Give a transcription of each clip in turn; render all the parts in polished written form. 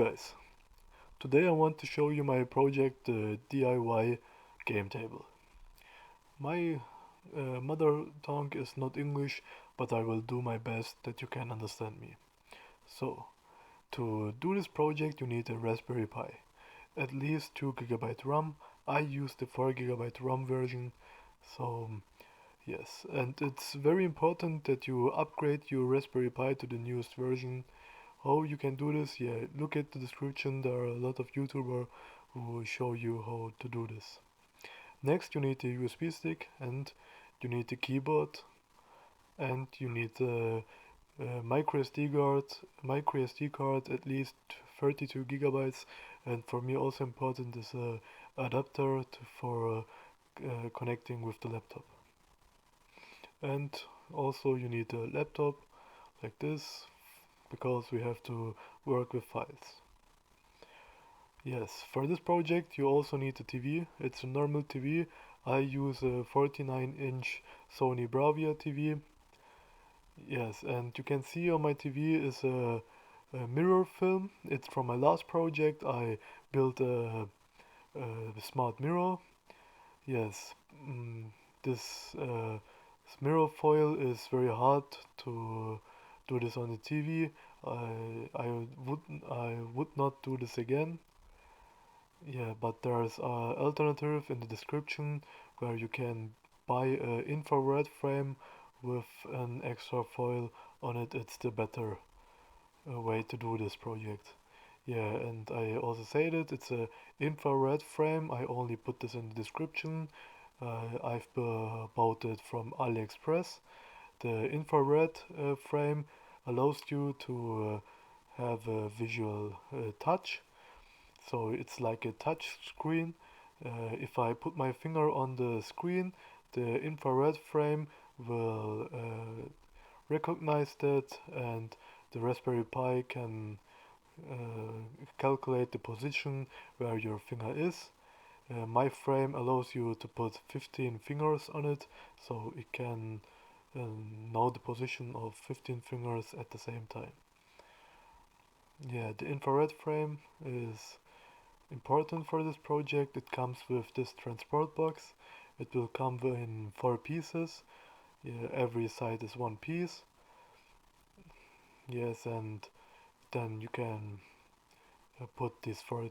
guys, today I want to show you my project, the DIY Gametable. My mother tongue is not English, but I will do my best that you can understand me. So, to do this project you need a Raspberry Pi, at least 2 GB RAM. I use the 4 GB RAM version, so yes, and it's very important that you upgrade your Raspberry Pi to the newest version. How you can do this? Yeah, look at the description. There are a lot of YouTubers who will show you how to do this. Next, you need a USB stick, and you need a keyboard, and you need a micro SD card, at least 32 gigabytes. And for me, also important is a adapter for connecting with the laptop. And also, you need a laptop like this because we have to work with files. Yes, for this project you also need a TV. It's a normal TV. I use a 49-inch Sony Bravia TV. Yes, and you can see on my TV is a mirror film. It's from my last project. I built a smart mirror. Yes, this mirror foil is very hard to do this on the TV. I would not do this again. Yeah, but there's an alternative in the description where you can buy an infrared frame with an extra foil on it. It's the better way to do this project. Yeah, and I also said it's a infrared frame. I only put this in the description. I've bought it from AliExpress. The infrared frame allows you to have a visual touch. So it's like a touch screen. If I put my finger on the screen, the infrared frame will recognize that, and the Raspberry Pi can calculate the position where your finger is. My frame allows you to put 15 fingers on it, so it can know the position of 15 fingers at the same time. Yeah, the infrared frame is important for this project. It comes with this transport box. It will come in 4 pieces. Yeah, every side is 1 piece. Yes, and then you can put these 4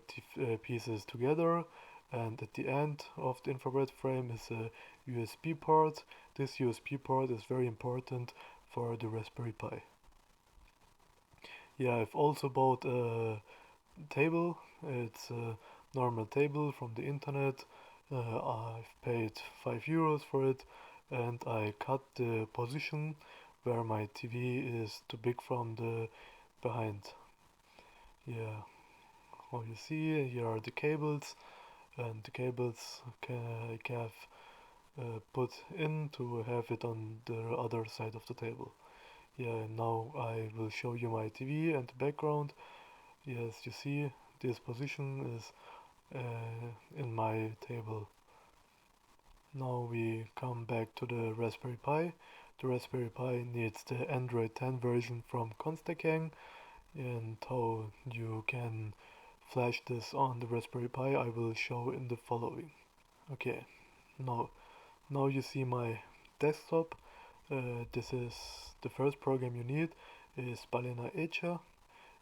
pieces together, and at the end of the infrared frame is a USB port. This USB port is very important for the Raspberry Pi. Yeah, I've also bought a table. It's a normal table from the internet. I've paid €5 for it, and I cut the position where my TV is too big from the behind. Yeah, how you see, here are the cables, and the cables I have put in to have it on the other side of the table. Yeah, now I will show you my TV and the background. Yes, you see, this position is in my table. Now we come back to the Raspberry Pi. The Raspberry Pi needs the Android 10 version from Constagang, and how you can flash this on the Raspberry Pi I will show in the following. Okay, now you see my desktop. This is the first program you need is balenaEtcher.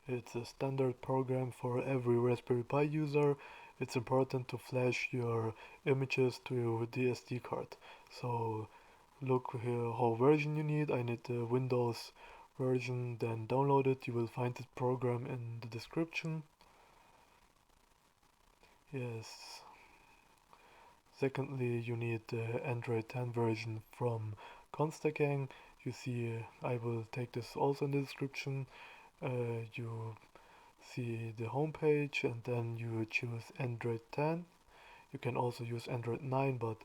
It's a standard program for every Raspberry Pi user. It's important to flash your images to the SD card. So look here how version you need. I need the Windows version, then download it. You will find this program in the description. Yes. Secondly, you need the Android 10 version from Constagang. You see, I will take this also in the description. You see the home page, and then you choose Android 10. You can also use Android 9, but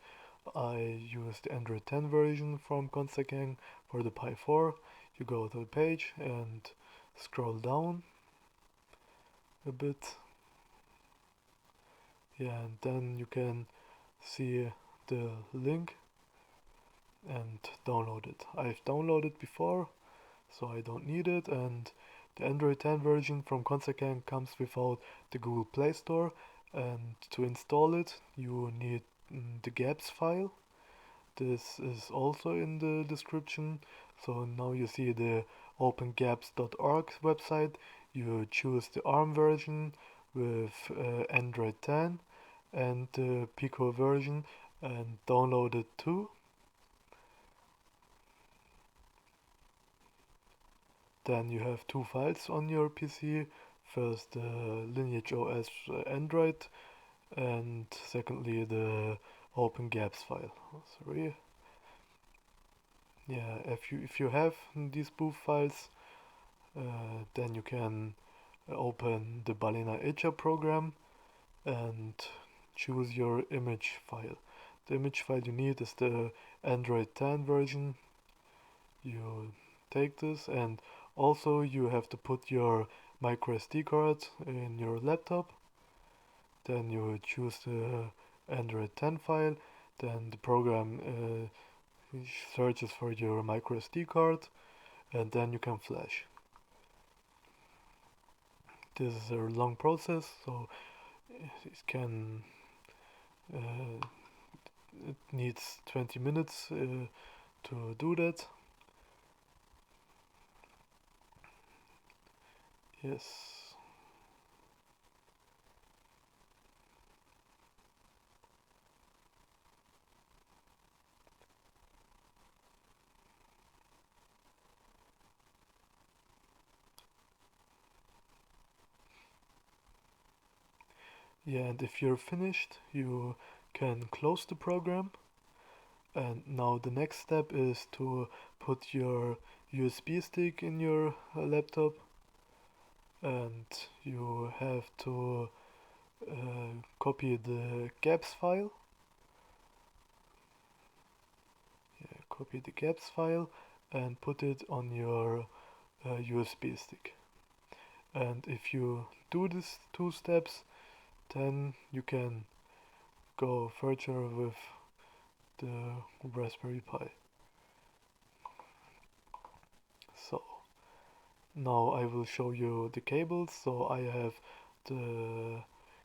I use the Android 10 version from Constagang for the Pi4. You go to the page and scroll down a bit. Yeah, and then you can see the link and download it. I've downloaded before, so I don't need it, and The Android 10 version from Consequent comes without the Google Play Store, and to install it you need the gaps file. This is also in the description. So now you see the opengaps.org website. You choose the ARM version with Android 10 and the Pico version and download it too. Then you have two files on your PC. First the Lineage OS Android, and secondly the OpenGAPS file. Sorry. Yeah, if you have these both files, then you can open the balenaEtcher program and choose your image file. The image file you need is the Android 10 version. You take this, and also you have to put your micro SD card in your laptop. Then you choose the Android 10 file. Then the program searches for your micro SD card, and then you can flash. This is a long process, so uh, it needs 20 minutes to do that. Yes. Yeah, and if you're finished, you can close the program. And now the next step is to put your USB stick in your laptop, and you have to copy the gaps file. Yeah, copy the gaps file and put it on your USB stick. And if you do these two steps, then you can go further with the Raspberry Pi. So now I will show you the cables. So I have the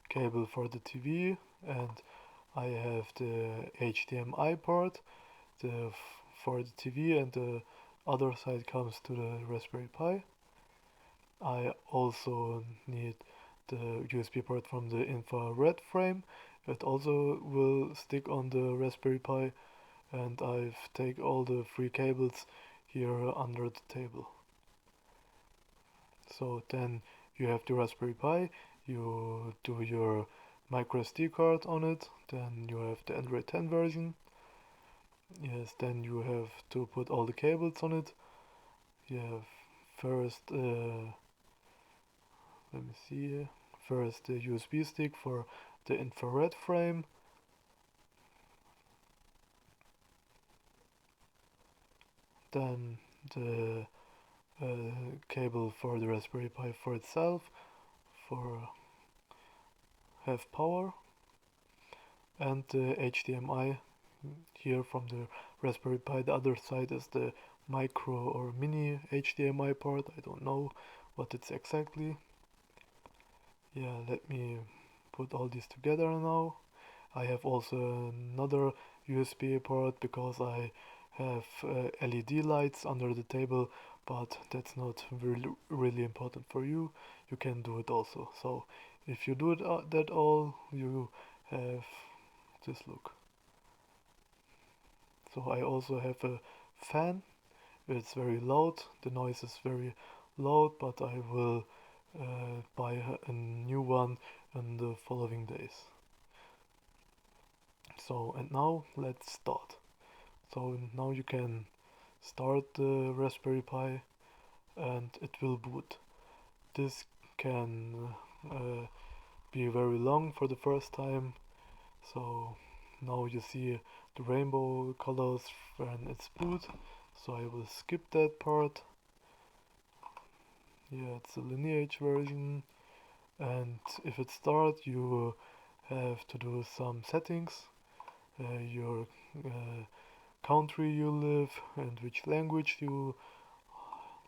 cable for the TV, and I have the HDMI port for the TV, and the other side comes to the Raspberry Pi. I also need the USB port from the infrared frame. It also will stick on the Raspberry Pi, and I've take all the three cables here under the table. So then you have the Raspberry Pi, you do your micro SD card on it, then you have the Android 10 version. Yes, then you have to put all the cables on it. You have first, let me see, first the USB stick for the infrared frame. Then the cable for the Raspberry Pi 4 itself for have power, and the HDMI here from the Raspberry Pi. The other side is the micro or mini HDMI port. I don't know what it's exactly. Yeah, let me put all this together now. I have also another USB port because I have LED lights under the table, but that's not really important for you. You can do it also. So if you do it, that all, you have this look. So I also have a fan. It's very loud. The noise is very loud, but I will buy a new one in the following days. So, and now let's start. So now you can start the Raspberry Pi and it will boot. This can be very long for the first time. So now you see the rainbow colors when it's boot. So I will skip that part. Yeah, it's a Lineage version. And if it starts, you have to do some settings. Your country you live and which language you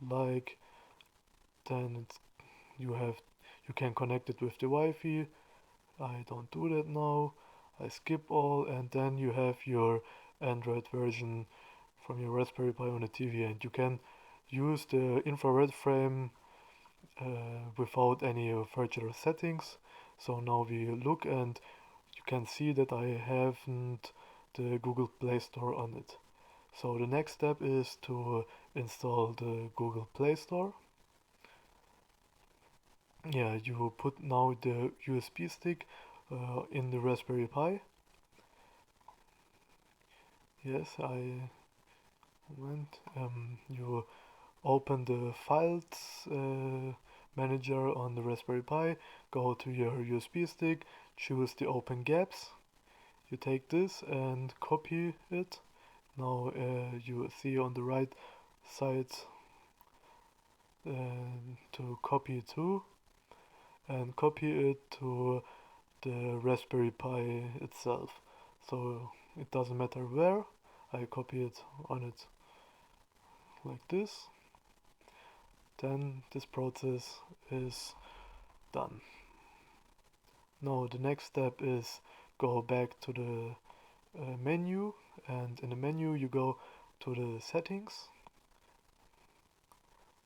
like, then you can connect it with the Wi-Fi. I don't do that now. I skip all, and then you have your Android version from your Raspberry Pi on the TV, and you can use the infrared frame without any virtual settings. So now we look, and you can see that I haven't the Google Play Store on it. So the next step is to install the Google Play Store. Yeah, you put now the USB stick in the Raspberry Pi. Yes, I went. You open the files manager on the Raspberry Pi, go to your USB stick, choose the open gaps. You take this and copy it. Now you see on the right side to copy to, and copy it to the Raspberry Pi itself. So it doesn't matter where, I copy it on it like this. Then this process is done. Now the next step is go back to the menu, and in the menu you go to the settings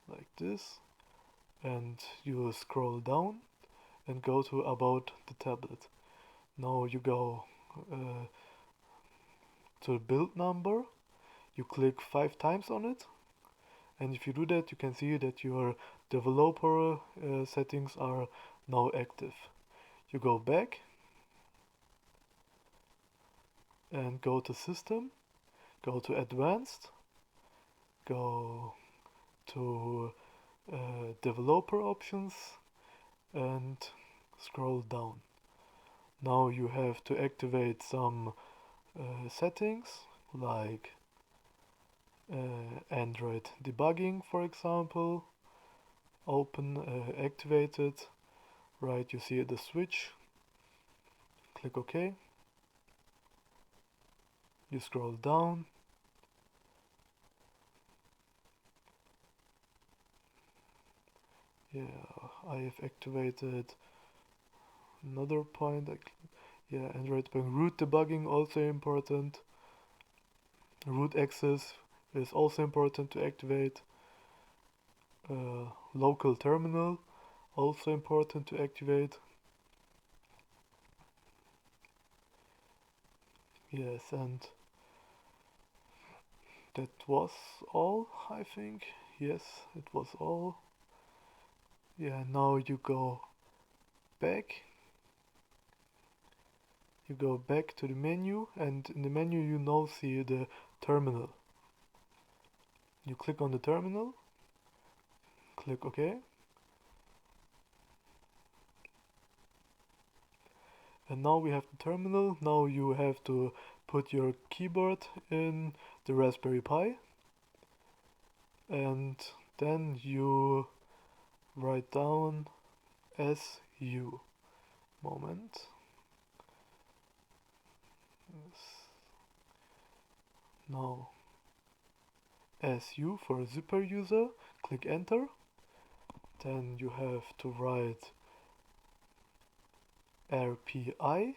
like this, and you scroll down and go to about the tablet. Now you go to the build number, you click 5 times on it, and if you do that you can see that your developer settings are now active. You go back and go to system, go to advanced, go to developer options, and scroll down. Now you have to activate some settings like Android debugging, for example. Open, activate it. Right, you see the switch. Click OK. You scroll down. Yeah, I have activated another point. Yeah, Android debugging. Root debugging also important. Root access is also important to activate. Local terminal also important to activate. Yes, and that was all, I think. Yes, it was all. Yeah, now you go back. You go back to the menu, and in the menu you now see the terminal. You click on the terminal, click OK. And now we have the terminal. Now you have to put your keyboard in the Raspberry Pi, and then you write down SU. Moment. Yes. Now SU for super user, click enter. Then you have to write RPI4.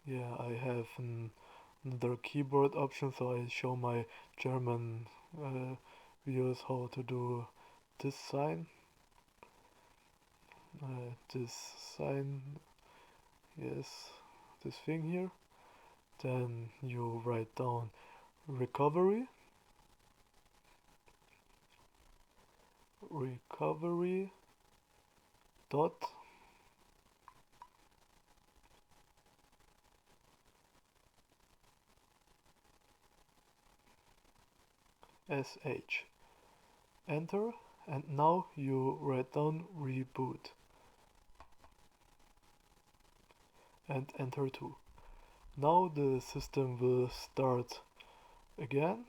Yeah, I have another keyboard option, so I show my German viewers how to do this sign. This sign, yes, this thing here. Then you write down recovery dot sh. Enter, and now you write down reboot and enter 2. Now the system will start again,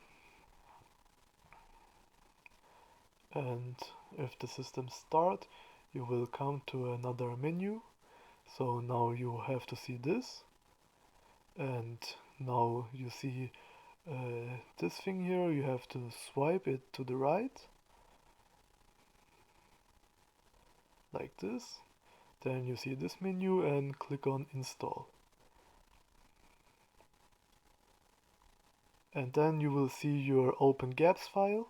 and if the system start you will come to another menu. So now you have to see this, and Now you see this thing here, you have to swipe it to the right, like this. Then you see this menu and click on install. And then you will see your open gaps file.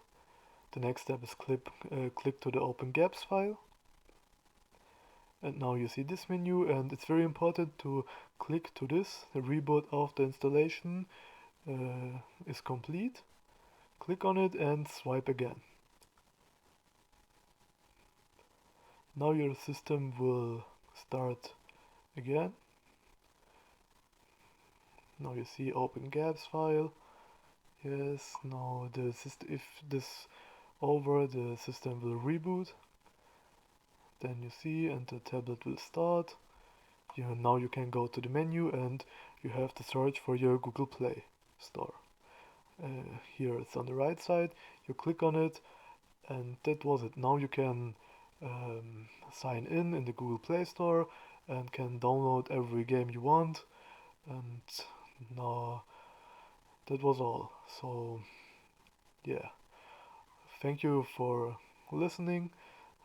The next step is click to the open gaps file. And now you see this menu, and it's very important to click to this. The reboot after installation is complete. Click on it and swipe again. Now your system will start again. Now you see open gaps file. Yes, now the system, if this over, the system will reboot. Then you see, and the tablet will start. Now you can go to the menu and you have to search for your Google Play Store. Here it's on the right side. You click on it, and that was it. Now you can sign in the Google Play Store and can download every game you want. And now that was all. So yeah, thank you for listening.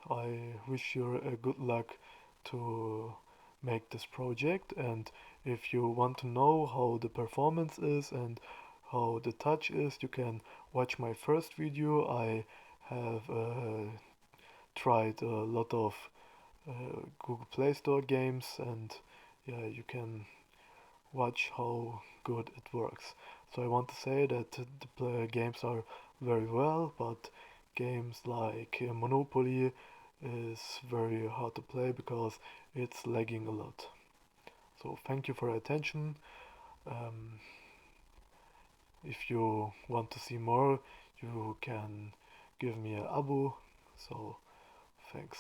I wish you a good luck to make this project, and if you want to know how the performance is and how the touch is, you can watch my first video. I have tried a lot of Google Play Store games, and yeah, you can watch how good it works. So I want to say that the games are very well, but games like Monopoly is very hard to play because it's lagging a lot. So thank you for your attention. If you want to see more, you can give me a abo. So thanks.